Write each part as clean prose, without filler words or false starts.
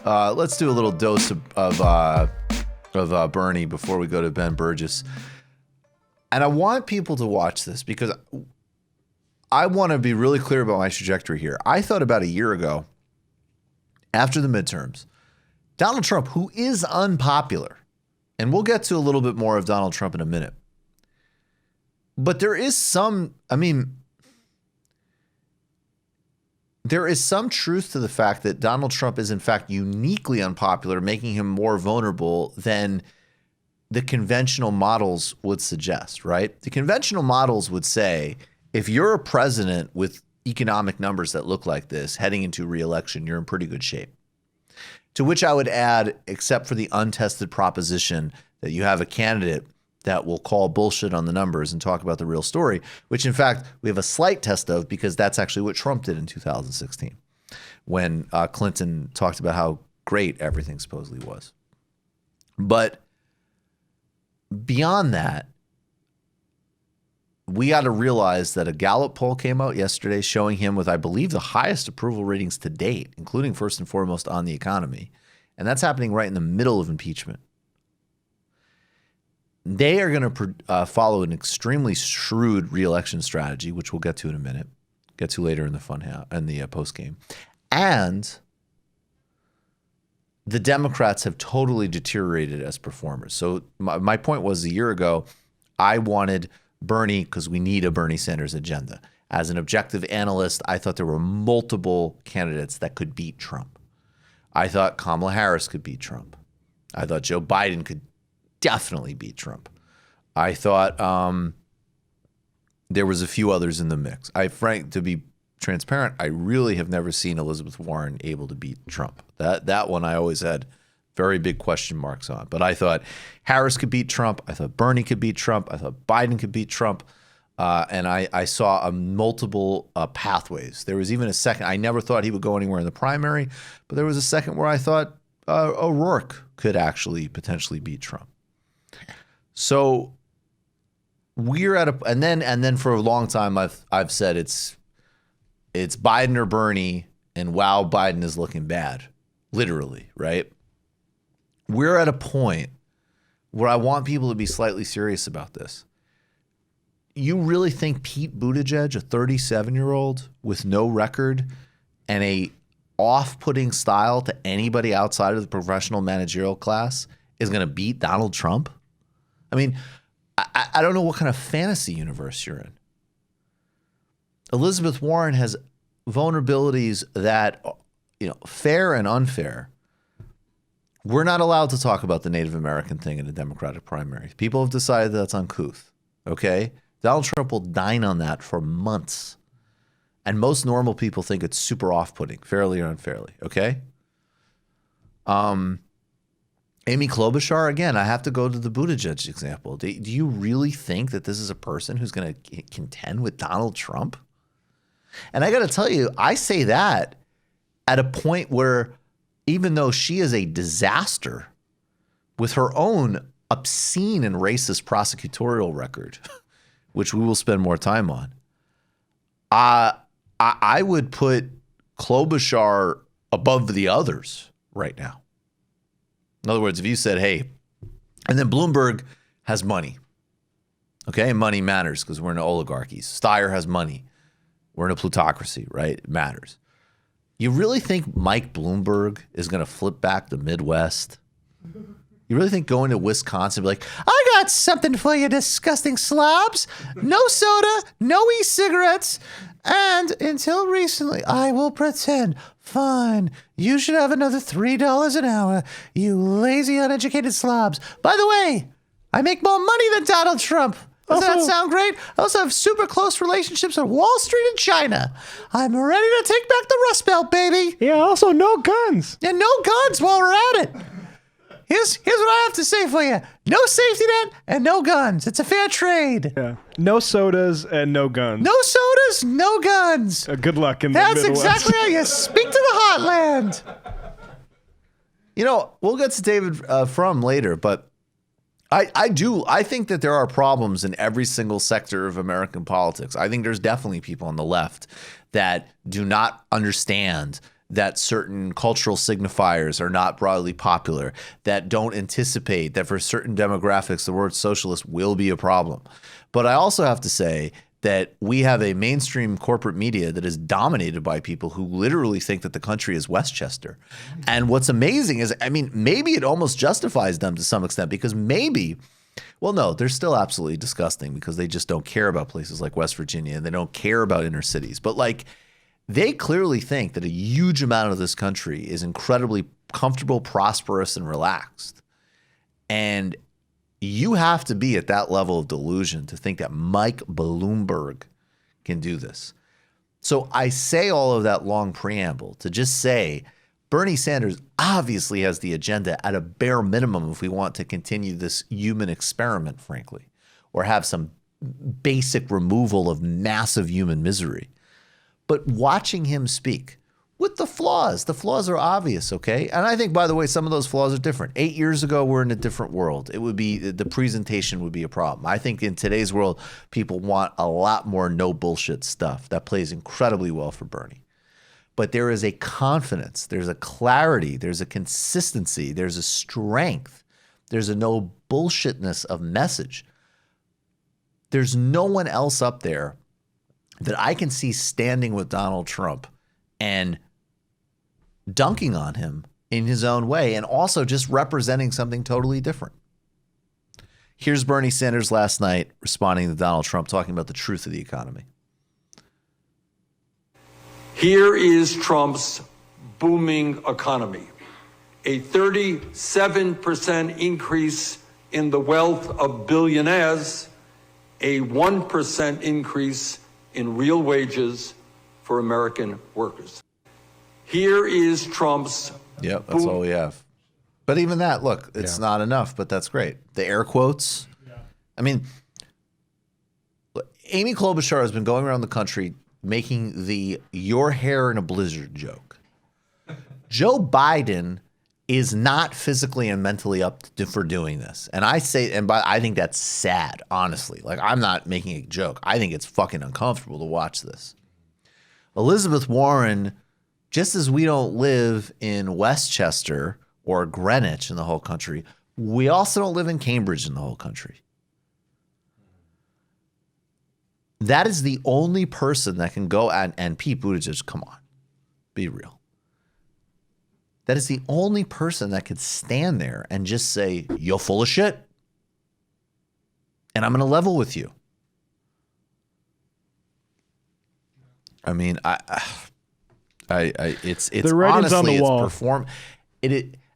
Let's do a little dose of Bernie before we go to Ben Burgess. And I want people to watch this because I want to be really clear about my trajectory here. I thought about a year ago, after the midterms, Donald Trump, who is unpopular, and we'll get to a little bit more of Donald Trump in a minute, but there is some truth to the fact that Donald Trump is in fact uniquely unpopular, making him more vulnerable than the conventional models would suggest, right? The conventional models would say, if you're a president with economic numbers that look like this heading into re-election, you're in pretty good shape. To which I would add, except for the untested proposition that you have a candidate that will call bullshit on the numbers and talk about the real story, which in fact we have a slight test of because that's actually what Trump did in 2016 when Clinton talked about how great everything supposedly was. But beyond that, we got to realize that a Gallup poll came out yesterday showing him with, I believe, the highest approval ratings to date, including first and foremost on the economy. And that's happening right in the middle of impeachment. They are going to follow an extremely shrewd reelection strategy, which we'll get to in a minute, get to later in the post game. And the Democrats have totally deteriorated as performers. So my point was a year ago, I wanted Bernie because we need a Bernie Sanders agenda. As an objective analyst, I thought there were multiple candidates that could beat Trump. I thought Kamala Harris could beat Trump. I thought Joe Biden could definitely beat Trump. I thought there was a few others in the mix. To be transparent, I really have never seen Elizabeth Warren able to beat Trump. That one I always had very big question marks on. But I thought Harris could beat Trump. I thought Bernie could beat Trump. I thought Biden could beat Trump. And I saw multiple pathways. There was even a second. I never thought he would go anywhere in the primary, but there was a second where I thought O'Rourke could actually potentially beat Trump. So we're at and then for a long time I've said it's Biden or Bernie, and wow, Biden is looking bad, literally, right? We're at a point where I want people to be slightly serious about this. You really think Pete Buttigieg, a 37-year-old with no record and a off-putting style to anybody outside of the professional managerial class, is going to beat Donald Trump? I mean, I don't know what kind of fantasy universe you're in. Elizabeth Warren has vulnerabilities that, fair and unfair. We're not allowed to talk about the Native American thing in a Democratic primary. People have decided that's uncouth, okay? Donald Trump will dine on that for months. And most normal people think it's super off-putting, fairly or unfairly, okay? Amy Klobuchar, again, I have to go to the Buttigieg example. Do you really think that this is a person who's going to contend with Donald Trump? And I got to tell you, I say that at a point where even though she is a disaster with her own obscene and racist prosecutorial record, which we will spend more time on, I would put Klobuchar above the others right now. In other words, if you said, hey, and then Bloomberg has money, okay? And money matters because we're in oligarchies. Steyer has money. We're in a plutocracy, right? It matters. You really think Mike Bloomberg is going to flip back the Midwest? You really think going to Wisconsin, be like, I got something for you, disgusting slobs. No soda, no e-cigarettes. And until recently, I will pretend. Fine, you should have another $3 an hour, you lazy, uneducated slobs. By the way, I make more money than Donald Trump. Doesn't that sound great? I also have super close relationships with Wall Street and China. I'm ready to take back the Rust Belt, baby. Yeah, also no guns. Yeah, no guns while we're at it. Here's what I have to say for you. No safety net and no guns. It's a fair trade. Yeah. No sodas and no guns. No sodas, no guns. Good luck in the Midwest. That's exactly how you speak to the heartland. We'll get to David Frum later, but I think that there are problems in every single sector of American politics. I think there's definitely people on the left that do not understand that certain cultural signifiers are not broadly popular, that don't anticipate that for certain demographics, the word socialist will be a problem. But I also have to say that we have a mainstream corporate media that is dominated by people who literally think that the country is Westchester. And what's amazing is, I mean, maybe it almost justifies them to some extent because maybe, well, no, they're still absolutely disgusting because they just don't care about places like West Virginia and they don't care about inner cities. But like, they clearly think that a huge amount of this country is incredibly comfortable, prosperous, and relaxed. And you have to be at that level of delusion to think that Mike Bloomberg can do this. So I say all of that long preamble to just say Bernie Sanders obviously has the agenda at a bare minimum if we want to continue this human experiment, frankly, or have some basic removal of massive human misery. But watching him speak with the flaws are obvious, okay? And I think, by the way, some of those flaws are different. 8 years ago, we're in a different world. It would be, the presentation would be a problem. I think in today's world, people want a lot more no bullshit stuff. That plays incredibly well for Bernie. But there is a confidence, there's a clarity, there's a consistency, there's a strength, there's a no bullshitness of message. There's no one else up there that I can see standing with Donald Trump and dunking on him in his own way and also just representing something totally different. Here's Bernie Sanders last night responding to Donald Trump, talking about the truth of the economy. Here is Trump's booming economy, a 37% increase in the wealth of billionaires, a 1% increase in real wages for American workers. Here is Trump's. Yep, that's all we have. But even that, look, it's not enough, but that's great. The air quotes. Yeah. I mean, Amy Klobuchar has been going around the country making the "your hair in a blizzard" joke. Joe Biden is not physically and mentally up for doing this. And I say, I think that's sad, honestly. Like, I'm not making a joke. I think it's fucking uncomfortable to watch this. Elizabeth Warren, just as we don't live in Westchester or Greenwich in the whole country, we also don't live in Cambridge in the whole country. That is the only person that can go and Pete Buttigieg, come on, be real. That is the only person that could stand there and just say, "You're full of shit, and I'm going to level with you." I mean, it's the writing's on the wall.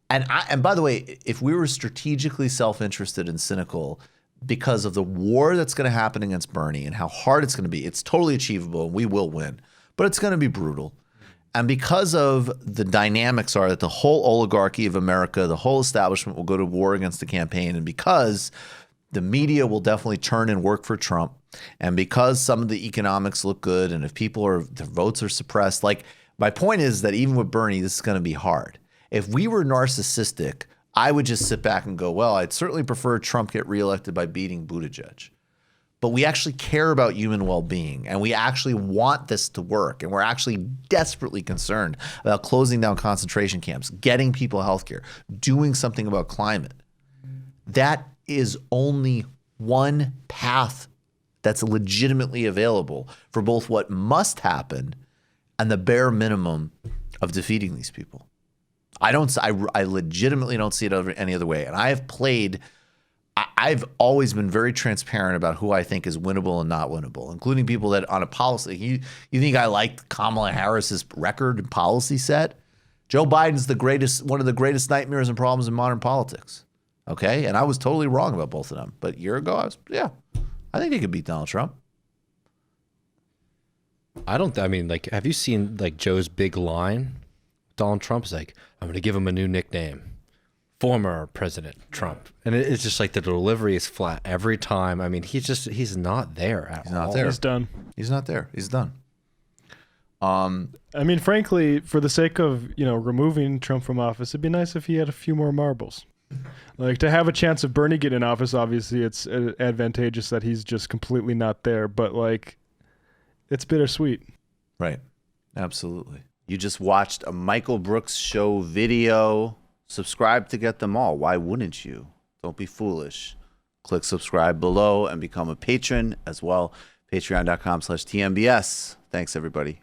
And by the way, if we were strategically self-interested and cynical because of the war that's going to happen against Bernie and how hard it's going to be, it's totally achievable and we will win, but it's going to be brutal. And because of the dynamics are that the whole oligarchy of America, the whole establishment will go to war against the campaign, and because the media will definitely turn and work for Trump, and because some of the economics look good, and if their votes are suppressed, like, my point is that even with Bernie, this is going to be hard. If we were narcissistic, I would just sit back and go, well, I'd certainly prefer Trump get reelected by beating Buttigieg. But we actually care about human well-being, and we actually want this to work, and we're actually desperately concerned about closing down concentration camps, getting people healthcare, doing something about climate. That is only one path that's legitimately available for both what must happen and the bare minimum of defeating these people. I legitimately don't see it any other way. And I've always been very transparent about who I think is winnable and not winnable, including people that on a policy. You think I liked Kamala Harris's record and policy set? Joe Biden's one of the greatest nightmares and problems in modern politics. Okay, and I was totally wrong about both of them. But a year ago, I think he could beat Donald Trump. Have you seen like Joe's big line? Donald Trump's like, "I'm going to give him a new nickname. Former President Trump." And it's just like the delivery is flat every time. I mean, he's not there at all. He's not there. He's done. He's not there. He's done. I mean, frankly, for the sake of, removing Trump from office, it'd be nice if he had a few more marbles. Like, to have a chance of Bernie getting in office, obviously it's advantageous that he's just completely not there. But, like, it's bittersweet. Right. Absolutely. You just watched a Michael Brooks show video. Subscribe to get them all. Why wouldn't you? Don't be foolish. Click subscribe below and become a patron as well. Patreon.com/TMBS. Thanks, everybody.